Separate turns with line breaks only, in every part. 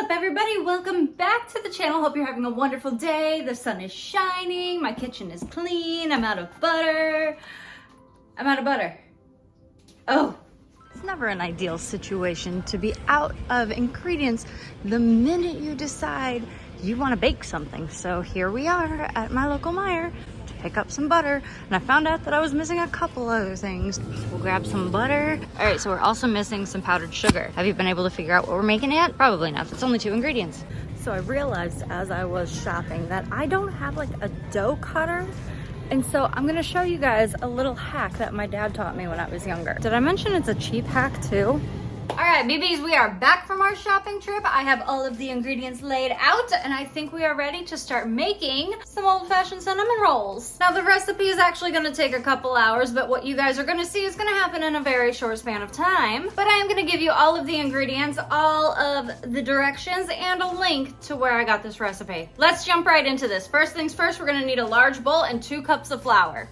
up, everybody? Welcome back to the channel. Hope you're having a wonderful day. The sun is shining, my kitchen is clean, I'm out of butter. Oh.
It's never an ideal situation to be out of ingredients the minute you decide you want to bake something. So here we are at my local Meijer to pick up some butter, and I found out that I was missing a couple other things. We'll grab some butter. All right, so we're also missing some powdered sugar. Have you been able to figure out what we're making yet? Probably not. It's only 2 ingredients. So I realized as I was shopping that I don't have like a dough cutter. And so I'm gonna show you guys a little hack that my dad taught me when I was younger. Did I mention it's a cheap hack too?
All right, BBs, we are back from our shopping trip. I have all of the ingredients laid out, and I think we are ready to start making some old-fashioned cinnamon rolls. Now, the recipe is actually gonna take a couple hours, but what you guys are gonna see is gonna happen in a very short span of time. But I am gonna give you all of the ingredients, all of the directions, and a link to where I got this recipe. Let's jump right into this. First things first, we're gonna need a large bowl and 2 cups of flour.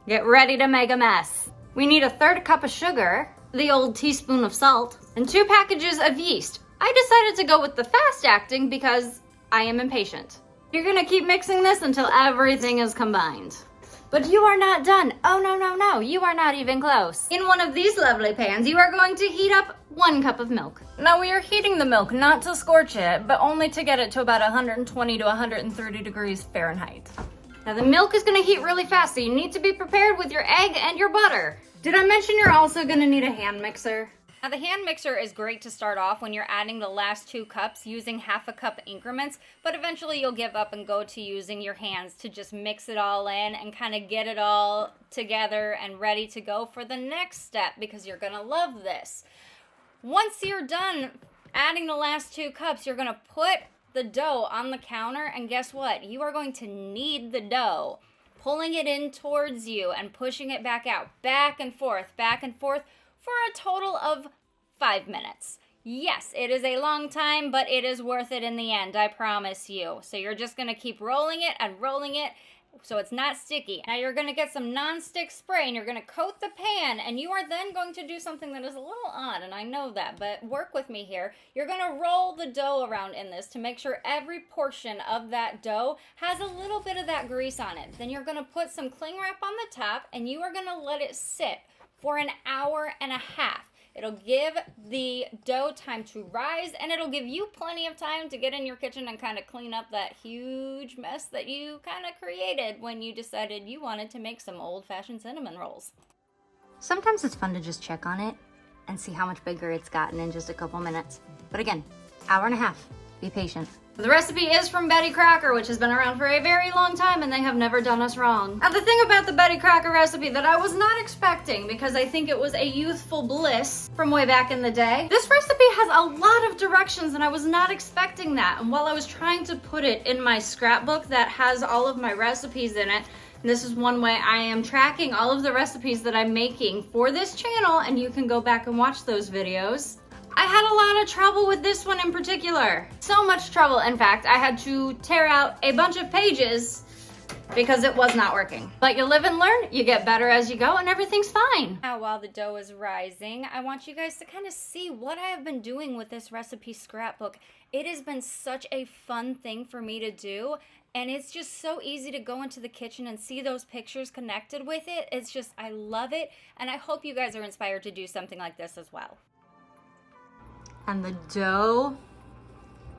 Get ready to make a mess. We need a 1/3 cup of sugar, the old teaspoon of salt, and 2 packages of yeast. I decided to go with the fast acting because I am impatient. You're gonna keep mixing this until everything is combined. But you are not done. Oh, no, you are not even close. In one of these lovely pans, you are going to heat up 1 cup of milk. Now we are heating the milk not to scorch it, but only to get it to about 120 to 130 degrees Fahrenheit. Now the milk is gonna heat really fast, so you need to be prepared with your egg and your butter. Did I mention you're also gonna need a hand mixer? Now the hand mixer is great to start off when you're adding the last 2 cups using 1/2 cup increments, but eventually you'll give up and go to using your hands to just mix it all in and kind of get it all together and ready to go for the next step, because you're gonna love this. Once you're done adding the last 2 cups, you're gonna put the dough on the counter, and guess what? You are going to knead the dough, pulling it in towards you and pushing it back out, back and forth, for a total of 5 minutes. Yes, it is a long time, but it is worth it in the end, I promise you. So you're just gonna keep rolling it and rolling it so it's not sticky. Now you're gonna get some non-stick spray and you're gonna coat the pan, and you are then going to do something that is a little odd, and I know that, but work with me here. You're gonna roll the dough around in this to make sure every portion of that dough has a little bit of that grease on it. Then you're gonna put some cling wrap on the top, and you are gonna let it sit for 1.5 hours. It'll give the dough time to rise, and it'll give you plenty of time to get in your kitchen and kind of clean up that huge mess that you kind of created when you decided you wanted to make some old-fashioned cinnamon rolls.
Sometimes it's fun to just check on it and see how much bigger it's gotten in just a couple minutes. But again, 1.5 hours. Be patient.
The recipe is from Betty Crocker, which has been around for a very long time, and they have never done us wrong. Now, the thing about the Betty Crocker recipe that I was not expecting, because I think it was a youthful bliss from way back in the day, this recipe has a lot of directions, and I was not expecting that. And while I was trying to put it in my scrapbook that has all of my recipes in it, this is one way I am tracking all of the recipes that I'm making for this channel, and you can go back and watch those videos. I had a lot of trouble with this one in particular. So much trouble, in fact, I had to tear out a bunch of pages because it was not working. But you live and learn, you get better as you go, and everything's fine. Now, while the dough is rising, I want you guys to kind of see what I have been doing with this recipe scrapbook. It has been such a fun thing for me to do, and it's just so easy to go into the kitchen and see those pictures connected with it. It's just, I love it, and I hope you guys are inspired to do something like this as well.
And the dough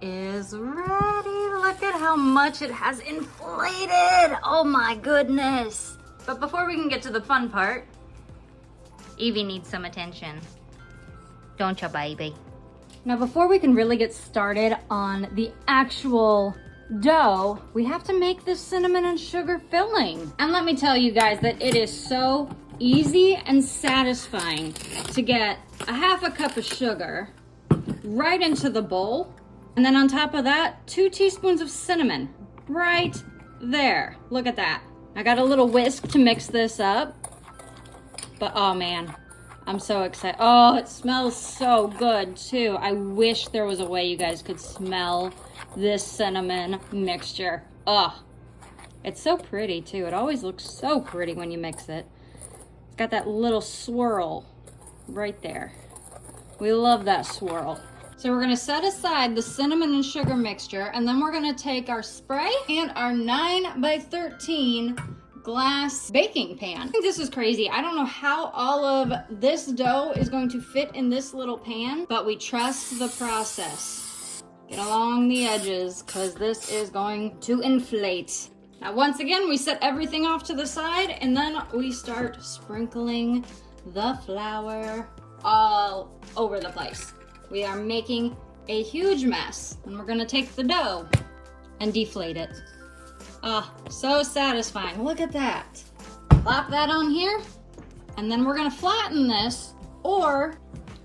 is ready. Look at how much it has inflated. Oh my goodness. But before we can get to the fun part, Evie needs some attention. Don't you, baby?
Now, before we can really get started on the actual dough, we have to make this cinnamon and sugar filling. And let me tell you guys that it is so easy and satisfying to get 1/2 cup of sugar right into the bowl, and then on top of that, 2 teaspoons of cinnamon right there. Look at that. I got a little whisk to mix this up, but oh man, I'm so excited. Oh, it smells so good too. I wish there was a way you guys could smell this cinnamon mixture. Oh, it's so pretty too. It always looks so pretty when you mix it. It's got that little swirl right there. We love that swirl. So we're gonna set aside the cinnamon and sugar mixture, and then we're gonna take our spray and our 9 by 13 glass baking pan. I think this is crazy. I don't know how all of this dough is going to fit in this little pan, but we trust the process. Get along the edges, because this is going to inflate. Now, once again, we set everything off to the side, and then we start sprinkling the flour all over the place. We are making a huge mess, and we're gonna take the dough and deflate it. Ah, so satisfying. Look at that. Plop that on here, and then we're gonna flatten this, or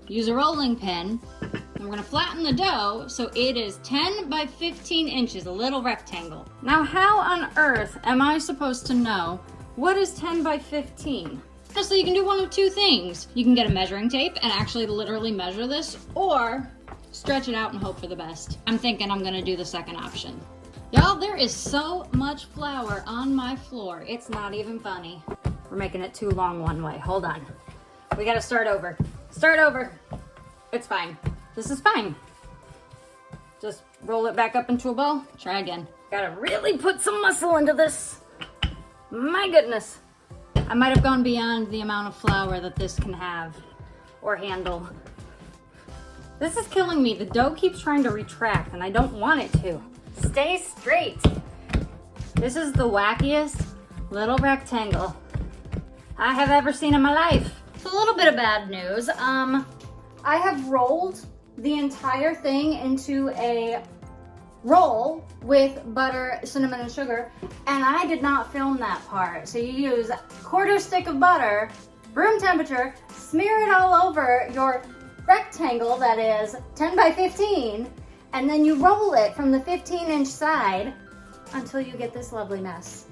use a rolling pin, and we're gonna flatten the dough so it is 10 by 15 inches, a little rectangle. Now, how on earth am I supposed to know what is 10 by 15? So you can do one of two things. You can get a measuring tape and actually literally measure this, or stretch it out and hope for the best. I'm thinking I'm gonna do the second option. Y'all, there is so much flour on my floor. It's not even funny. We're making it too long one way. Hold on. We gotta start over. Start over. It's fine. This is fine. Just roll it back up into a ball. Try again. Gotta really put some muscle into this. My goodness. I might have gone beyond the amount of flour that this can have or handle. This is killing me. The dough keeps trying to retract and I don't want it to. Stay straight. This is the wackiest little rectangle I have ever seen in my life. So a little bit of bad news. I have rolled the entire thing into a roll with butter, cinnamon, and sugar, and I did not film that part. So you use a quarter stick of butter, room temperature, smear it all over your rectangle that is 10 by 15, and then you roll it from the 15-inch side until you get this lovely mess.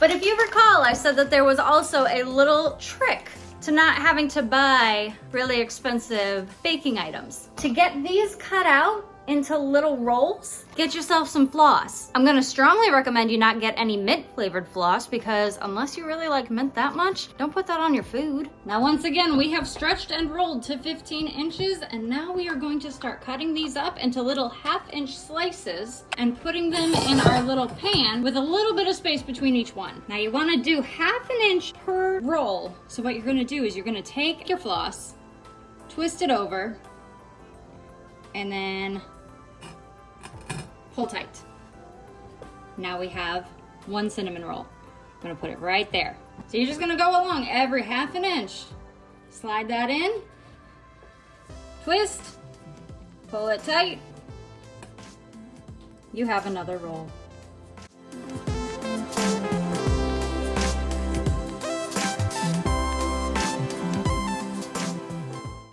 But if you recall, I said that there was also a little trick to not having to buy really expensive baking items. To get these cut out into little rolls, get yourself some floss. I'm gonna strongly recommend you not get any mint flavored floss, because unless you really like mint that much, don't put that on your food. Now, once again, we have stretched and rolled to 15 inches, and now we are going to start cutting these up into little 1/2-inch slices and putting them in our little pan with a little bit of space between each one. Now, you wanna do 1/2 inch per roll. So what you're gonna do is you're gonna take your floss, twist it over, and then pull tight. Now we have one cinnamon roll. I'm gonna put it right there. So you're just gonna go along every 1/2 inch. Slide that in, twist, pull it tight. You have another roll.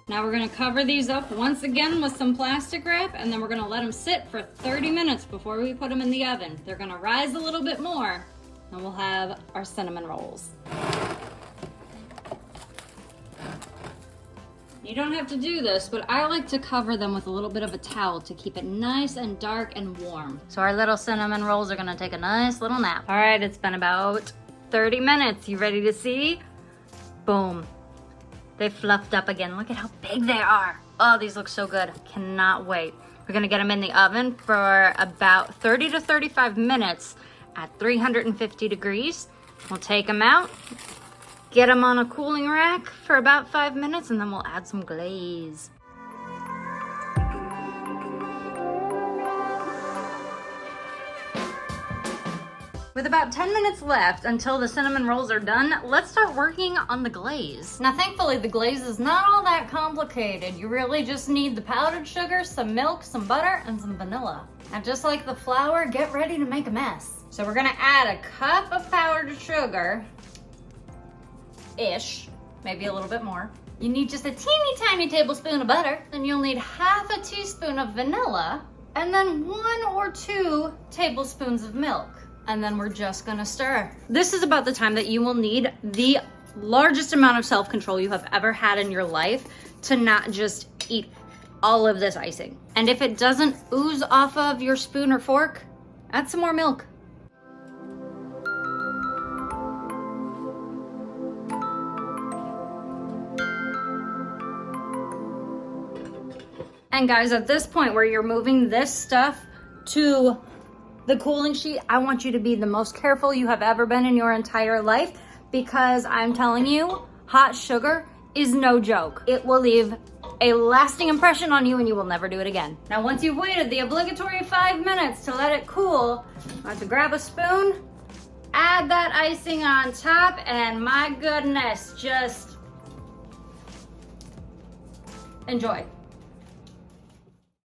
Now we're gonna cover these up once again with some plastic wrap, and then we're gonna let them sit for 30 minutes before we put them in the oven. They're gonna rise a little bit more, and we'll have our cinnamon rolls. You don't have to do this, but I like to cover them with a little bit of a towel to keep it nice and dark and warm. So our little cinnamon rolls are gonna take a nice little nap. All right, it's been about 30 minutes. You ready to see? Boom. They fluffed up again. Look at how big they are. Oh, these look so good. Cannot wait. We're gonna get them in the oven for about 30 to 35 minutes at 350 degrees. We'll take them out, get them on a cooling rack for about 5 minutes, and then we'll add some glaze. With about 10 minutes left until the cinnamon rolls are done, let's start working on the glaze. Now, thankfully, the glaze is not all that complicated. You really just need the powdered sugar, some milk, some butter, and some vanilla. And just like the flour, get ready to make a mess. So we're gonna add a cup of powdered sugar-ish, maybe a little bit more. You need just a teeny tiny tablespoon of butter. Then you'll need 1/2 teaspoon of vanilla, and then 1 or 2 tablespoons of milk. And then we're just gonna stir. This is about the time that you will need the largest amount of self-control you have ever had in your life to not just eat all of this icing. And if it doesn't ooze off of your spoon or fork, add some more milk. And guys, at this point where you're moving this stuff to the cooling sheet, I want you to be the most careful you have ever been in your entire life, because I'm telling you, hot sugar is no joke. It will leave a lasting impression on you and you will never do it again. Now, once you've waited the obligatory 5 minutes to let it cool, I have to grab a spoon, add that icing on top, and my goodness, just enjoy.